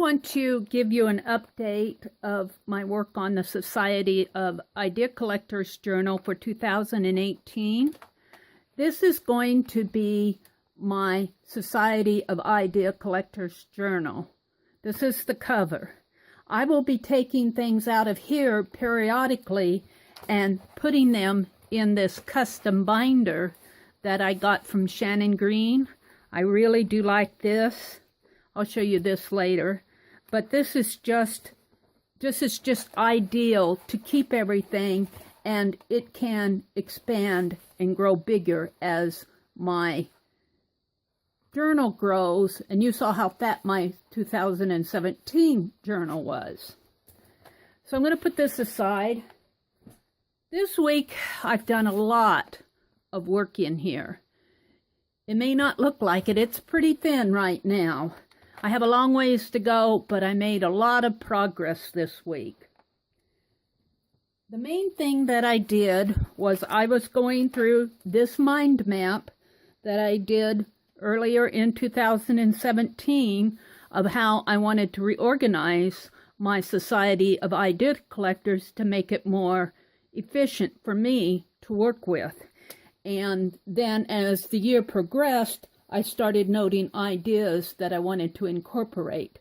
want to give you an update of my work on the Society of Idea Collectors Journal for 2018. This is going to be my Society of Idea Collectors Journal. This is the cover. I will be taking things out of here periodically and putting them in this custom binder that I got from Shannon Green. I really do like this. I'll show you this later. But this is just ideal to keep everything, and it can expand and grow bigger as my journal grows. And you saw how fat my 2017 journal was. So I'm going to put this aside. This week I've done a lot of work in here. It may not look like it. It's pretty thin right now. I have a long ways to go, but I made a lot of progress this week. The main thing that I did was I was going through this mind map that I did earlier in 2017 of how I wanted to reorganize my Society of Idea Collectors to make it more efficient for me to work with. And then as the year progressed, I started noting ideas that I wanted to incorporate.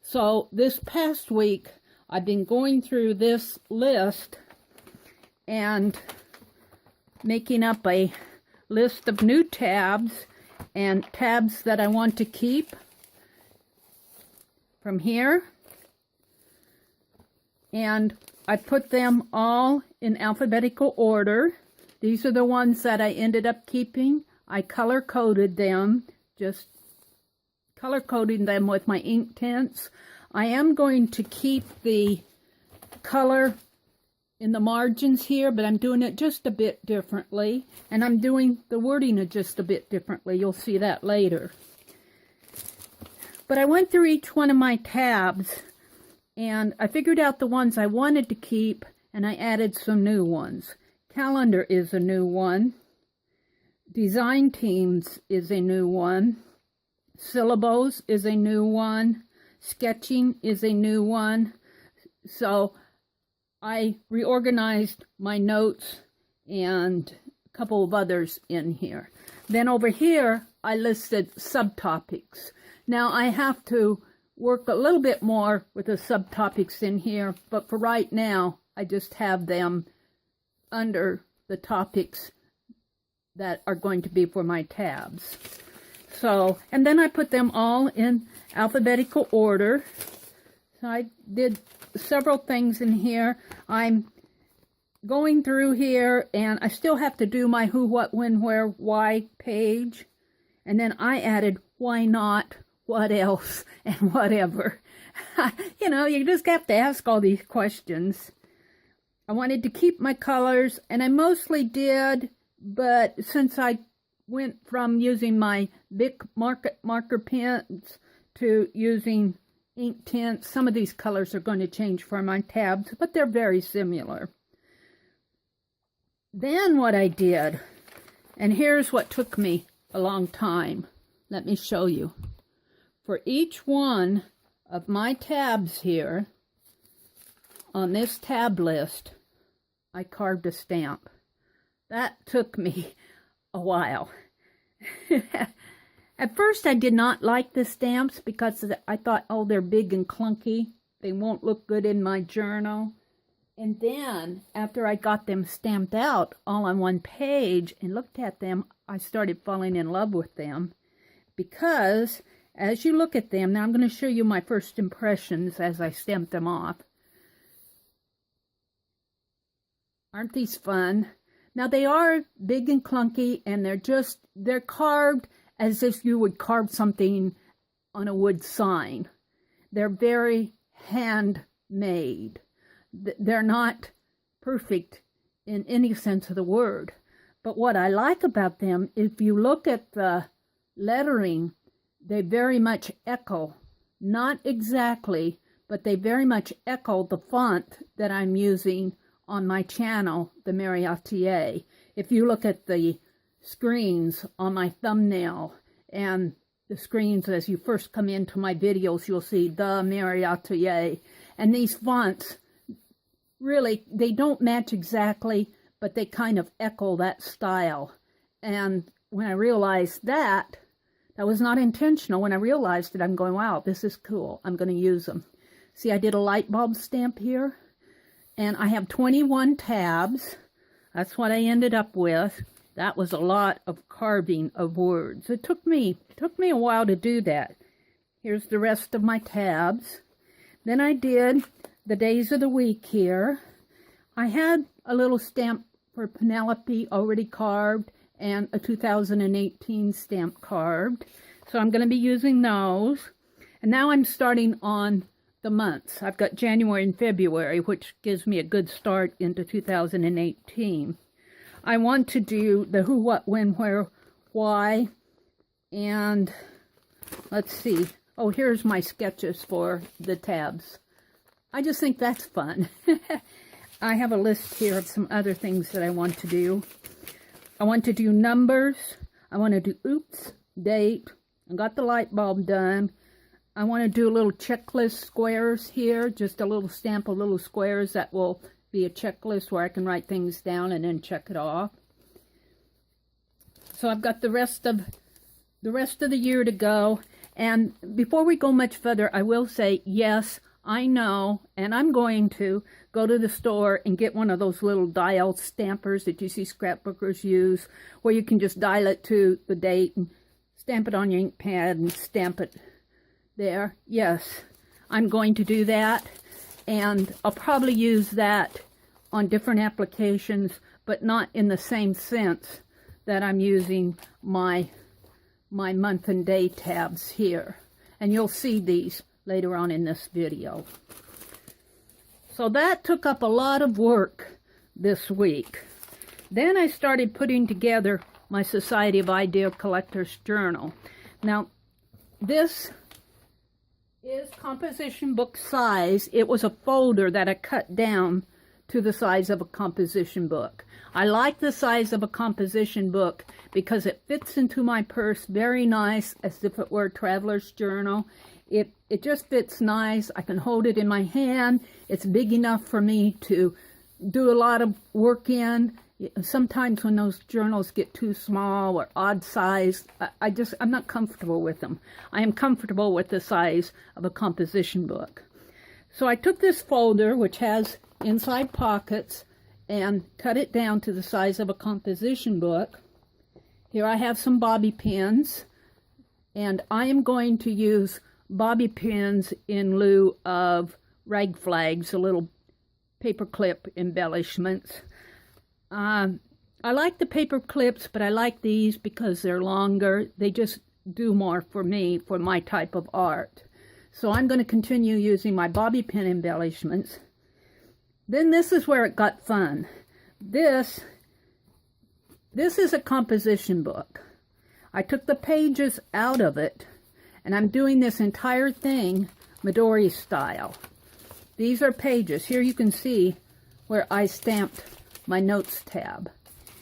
So this past week, I've been going through this list and making up a list of new tabs and tabs that I want to keep from here. And I put them all in alphabetical order. These are the ones that I ended up keeping. I color-coded them, just color-coding them with my ink tints. I am going to keep the color in the margins here, but I'm doing it just a bit differently. And I'm doing the wording just a bit differently. You'll see that later. But I went through each one of my tabs, and I figured out the ones I wanted to keep, and I added some new ones. Calendar is a new one. Design Teams is a new one. Syllables is a new one. Sketching is a new one. So I reorganized my notes and a couple of others in here. Then over here, I listed subtopics. Now I have to work a little bit more with the subtopics in here, but for right now, I just have them under the topics that are going to be for my tabs. So, and then I put them all in alphabetical order. So I did several things in here. I'm going through here, and I still have to do my who, what, when, where, why page. And then I added why not, what else, and whatever. You know, you just have to ask all these questions. I wanted to keep my colors, and I mostly did, but since I went from using my big marker pens to using ink tints, some of these colors are going to change for my tabs, but they're very similar. Then what I did, and here's what took me a long time. Let me show you. For each one of my tabs here, on this tab list, I carved a stamp. That took me a while. At first, I did not like the stamps because I thought, oh, they're big and clunky. They won't look good in my journal. And then, after I got them stamped out all on one page and looked at them, I started falling in love with them. Because, as you look at them, now I'm going to show you my first impressions as I stamped them off. Aren't these fun? Now, they are big and clunky, and they're carved as if you would carve something on a wood sign. They're very handmade. They're not perfect in any sense of the word. But what I like about them, if you look at the lettering, they very much echo, not exactly, but they very much echo the font that I'm using on my channel, the Meri Atelier. If you look at the screens on my thumbnail and the screens as you first come into my videos. You'll see the Meri Atelier. And these fonts, really, they don't match exactly, but they kind of echo that style. And when I realized that was not intentional. When I realized it, I'm going, wow, this is cool. I'm going to use them. See, I did a light bulb stamp here. And I have 21 tabs. That's what I ended up with. That was a lot of carving of words. It took me a while to do that. Here's the rest of my tabs. Then I did the days of the week here. I had a little stamp for Penelope already carved and a 2018 stamp carved. So I'm going to be using those. And now I'm starting on the months. I've got January and February, which gives me a good start into 2018. I want to do the who, what, when, where, why, and let's see. Oh, here's my sketches for the tabs. I just think that's fun. I have a list here of some other things that I want to do. I want to do numbers. I want to do oops, date. I got the light bulb done. I want to do a little checklist squares here, just a little stamp of little squares that will be a checklist where I can write things down and then check it off. So I've got the rest of the year to go. And before we go much further, I will say, yes, I know, and I'm going to go to the store and get one of those little dial stampers that you see scrapbookers use, where you can just dial it to the date and stamp it on your ink pad and stamp it there. Yes, I'm going to do that. And I'll probably use that on different applications, but not in the same sense that I'm using my month and day tabs here. And you'll see these later on in this video. So that took up a lot of work this week. Then I started putting together my Society of Idea Collectors journal. Now, this is composition book size. It was a folder that I cut down to the size of a composition book. I like the size of a composition book because it fits into my purse very nice, as if it were a traveler's journal. It just fits nice. I can hold it in my hand. It's big enough for me to do a lot of work in. Sometimes when those journals get too small or odd size, I'm not comfortable with them. I am comfortable with the size of a composition book. So I took this folder, which has inside pockets, and cut it down to the size of a composition book. Here I have some bobby pins, and I am going to use bobby pins in lieu of rag flags, the little paper clip embellishments. I like the paper clips, but I like these because they're longer. They just do more for me, for my type of art. So I'm going to continue using my bobby pin embellishments. Then this is where it got fun. This is a composition book. I took the pages out of it, and I'm doing this entire thing Midori-style. These are pages. Here you can see where I stamped my notes tab.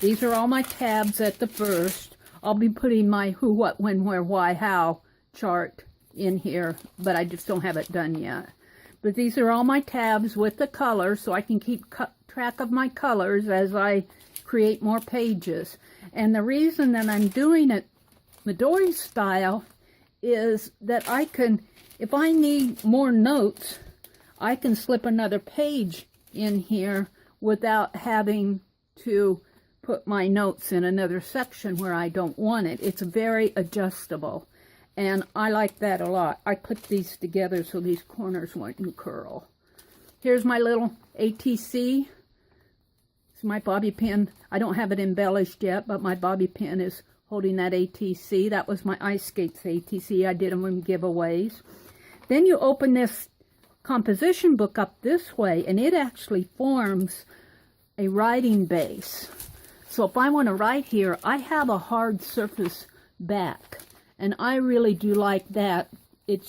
These are all my tabs at the first. I'll be putting my who, what, when, where, why, how chart in here, but I just don't have it done yet. But these are all my tabs with the colors, so I can keep track of my colors as I create more pages. And the reason that I'm doing it Midori style is that I can, if I need more notes, I can slip another page in here without having to put my notes in another section where I don't want it. It's very adjustable, and I like that a lot. I clipped these together so these corners wouldn't curl. Here's my little ATC. It's my bobby pin. I don't have it embellished yet, but my bobby pin is holding that ATC. That was my Ice Skates ATC. I did them in giveaways. Then you open this composition book up this way, and it actually forms a writing base. So if I want to write here, I have a hard surface back, and I really do like that. It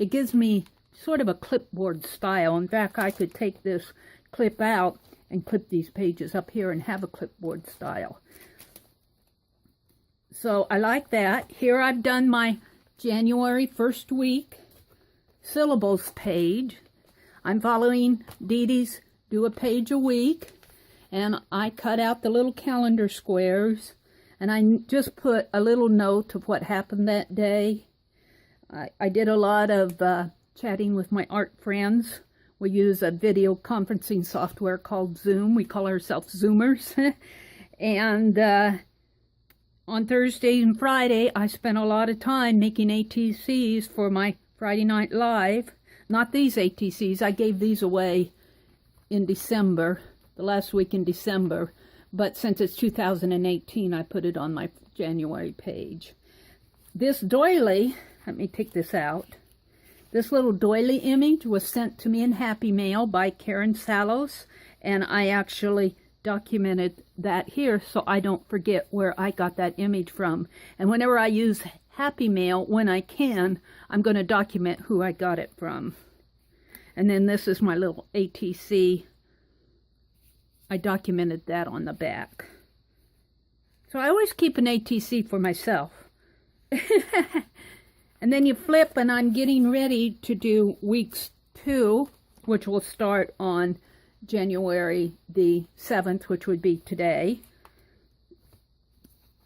gives me sort of a clipboard style. In fact, I could take this clip out and clip these pages up here and have a clipboard style. So I like that. Here I've done my January 1st week syllables page. I'm following Dede's do a page a week, and I cut out the little calendar squares, and I just put a little note of what happened that day. I did a lot of chatting with my art friends. We use a video conferencing software called Zoom. We call ourselves Zoomers. And on Thursday and Friday, I spent a lot of time making ATCs for my Friday Night Live. Not these ATCs. I gave these away in December, the last week in December. But since it's 2018, I put it on my January page. This doily, let me take this out. This little doily image was sent to me in Happy Mail by Karen Salos, and I actually documented that here so I don't forget where I got that image from. And whenever I use Happy Mail, when I can, I'm going to document who I got it from. And then this is my little ATC. I documented that on the back. So I always keep an ATC for myself. And then you flip, and I'm getting ready to do weeks 2, which will start on January the 7th, which would be today.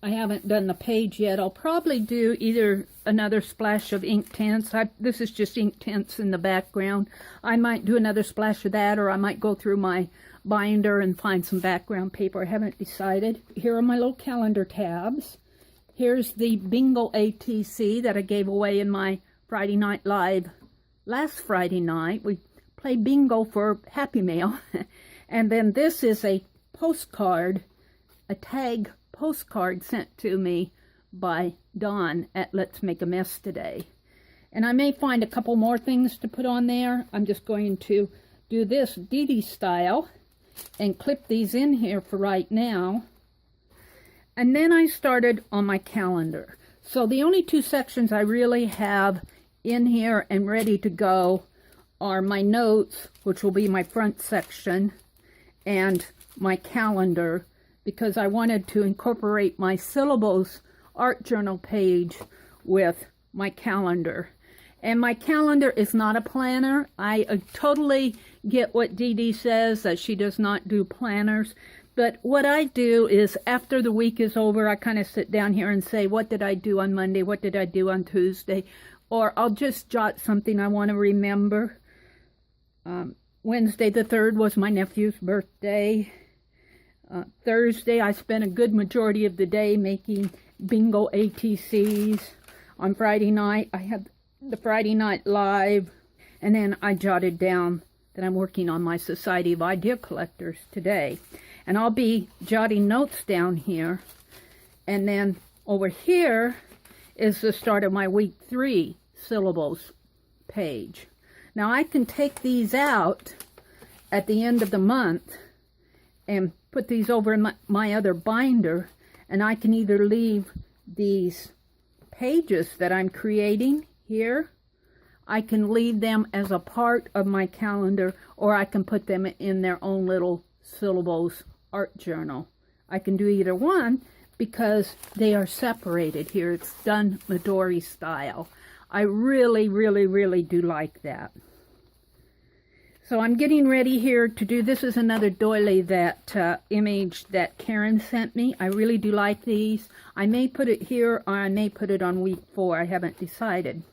I haven't done the page yet. I'll probably do either another splash of ink tints. This is just ink tints in the background. I might do another splash of that, or I might go through my binder and find some background paper. I haven't decided. Here are my little calendar tabs. Here's the bingo ATC that I gave away in my Friday Night Live last Friday night. We play bingo for Happy Mail. And then this is a postcard, a tag postcard sent to me by Dawn at Let's Make a Mess Today. And I may find a couple more things to put on there. I'm just going to do this Dede-style and clip these in here for right now. And then I started on my calendar. So the only 2 sections I really have in here and ready to go are my notes, which will be my front section, and my calendar, because I wanted to incorporate my syllables art journal page with my calendar. And my calendar is not a planner. I totally get what Dede says, that she does not do planners. But what I do is, after the week is over, I kind of sit down here and say, what did I do on Monday? What did I do on Tuesday? Or I'll just jot something I want to remember. Wednesday the 3rd was my nephew's birthday. Thursday, I spent a good majority of the day making bingo ATCs. On Friday night, I had the Friday Night Live. And then I jotted down that I'm working on my Society of Idea Collectors today. And I'll be jotting notes down here. And then over here is the start of my week 3 syllables page. Now I can take these out at the end of the month and put these over in my other binder, and I can either leave these pages that I'm creating here, I can leave them as a part of my calendar, or I can put them in their own little syllables art journal. I can do either one because they are separated here. It's done Midori-style. I really, really, really do like that. So I'm getting ready here to do, this is another doily, that image that Karen sent me. I really do like these. I may put it here, or I may put it on week 4. I haven't decided.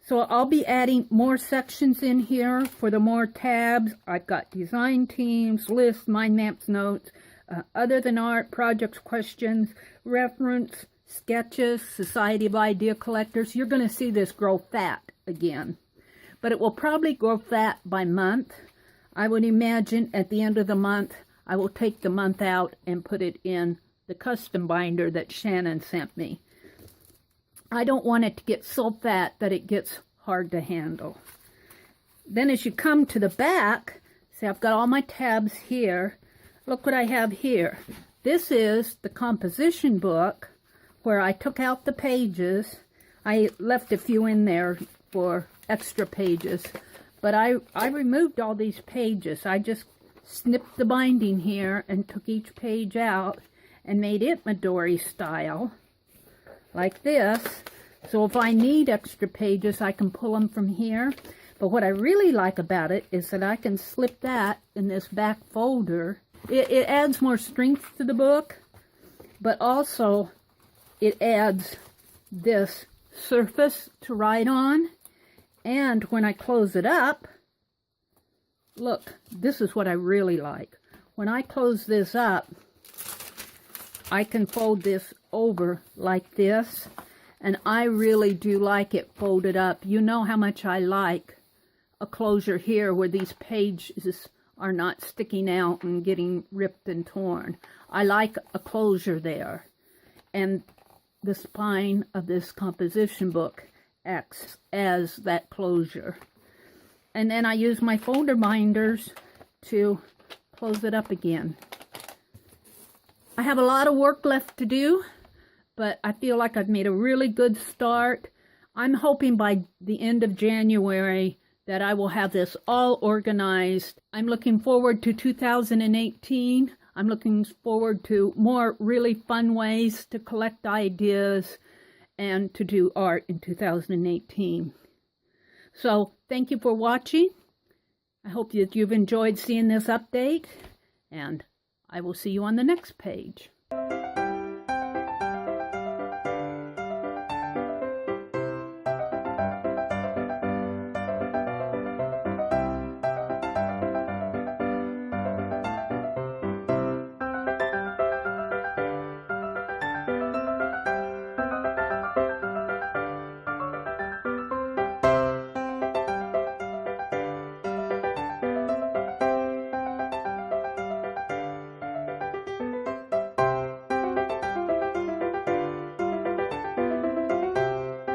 So I'll be adding more sections in here for the more tabs. I've got design teams, lists, mind maps, notes, other than art, projects, questions, reference, sketches, Society of Idea Collectors. You're going to see this grow fat again. But it will probably grow fat by month. I would imagine at the end of the month, I will take the month out and put it in the custom binder that Shannon sent me. I don't want it to get so fat that it gets hard to handle. Then as you come to the back, see, I've got all my tabs here. Look what I have here. This is the composition book where I took out the pages. I left a few in there for extra pages, but I removed all these pages. I just snipped the binding here and took each page out and made it Midori-style, like this. So if I need extra pages, I can pull them from here. But what I really like about it is that I can slip that in this back folder. It adds more strength to the book, but also it adds this surface to write on. And when I close it up, look, this is what I really like. When I close this up, I can fold this over like this, and I really do like it folded up. You know how much I like a closure here where these pages are not sticking out and getting ripped and torn. I like a closure there. And the spine of this composition book acts as that closure. And then I use my folder binders to close it up again. I have a lot of work left to do, but I feel like I've made a really good start. I'm hoping by the end of January that I will have this all organized. I'm looking forward to 2018. I'm looking forward to more really fun ways to collect ideas and to do art in 2018. So thank you for watching. I hope that you've enjoyed seeing this update, and I will see you on the next page.